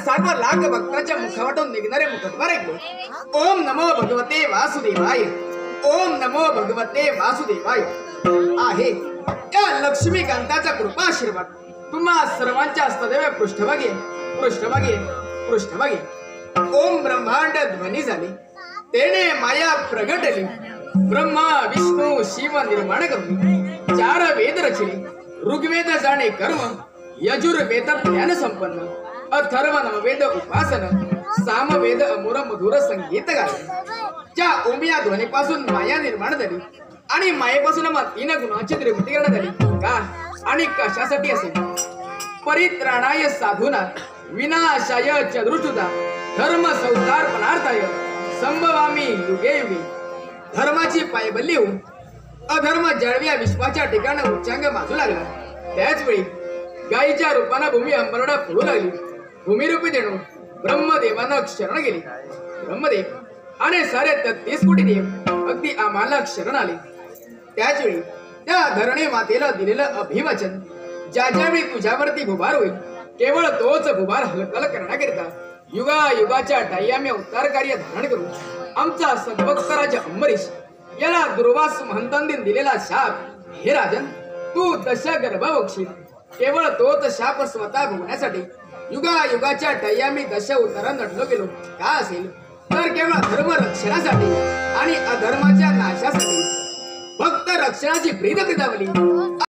सर्व लाख भक्ताच्या मुखावाटून निघणारे मुखद्वार ऐकले। ओम नमो भगवते वासुदेवाय, ओम नमो भगवते वासुदेवाय आहे। या लक्ष्मीकांताचा कृपाशीर्वाद तुम्हा सर्वांच्या सदैव पृष्ठभागी पृष्ठभागी पृष्ठभागी। ओम ब्रह्मांड ध्वनी झाले, तेने माया प्रगटली। ब्रह्मा विष्णू शिव निर्माण करून चार वेद रचले। ऋग्वेद जाणे कर्म, यजुर्वेद ज्ञान संपन्न, अथर्व नववेद उपासन, सामवेद अमूर मधुर संगीत गायन। ज्या ओमिया ध्वनीपासून माया निर्माण झाली आणि मायेपासून मग 3 गुणांची निर्मिती करण्यात आली का आणि कशासाठी असेल? परित्राणाय साधूना विनाशाय चतुष्टुधा धर्म संस्थापनार्थाय संभवामी युगे युगे। धर्माची पायबल्ली होऊन अधर्म जळव्या विश्वाच्या ठिकाणी उच्चांग माजू लागला। त्याच वेळी गायीच्या रूपाने भूमी अंबरडा फुलू लागली। भूमिरूपी देणू ब्रह्मदेवानं शरण गेली। ब्रह्मदेव आणि सारे 33 कोटी देव अगदी आम्हाला शरण आले। त्याच वेळी त्या धरणी मातेला दिलेलं अभिवचन, ज्या ज्यावेळी तुझ्यावरती भुभार होईल केवळ तोच भुभार हलकल करण्याकरिता युगा युगाच्या टायम्य अवतार कार्य धारण करून आमचा सद्भक्तराज अंबरीश याला दुर्वास महंतांनी दिलेला शाप, हे राजन तू दशा गर्भ बक्षील। केवळ तोच शाप स्वतः भोगण्यासाठी युगा युगाच्या टायम्य दश अवतार नटलो गेलो का असेल? तर केवळ धर्म रक्षणासाठी आणि अधर्माच्या नाशासाठी, भक्त रक्षणाची प्रीत प्रीतावली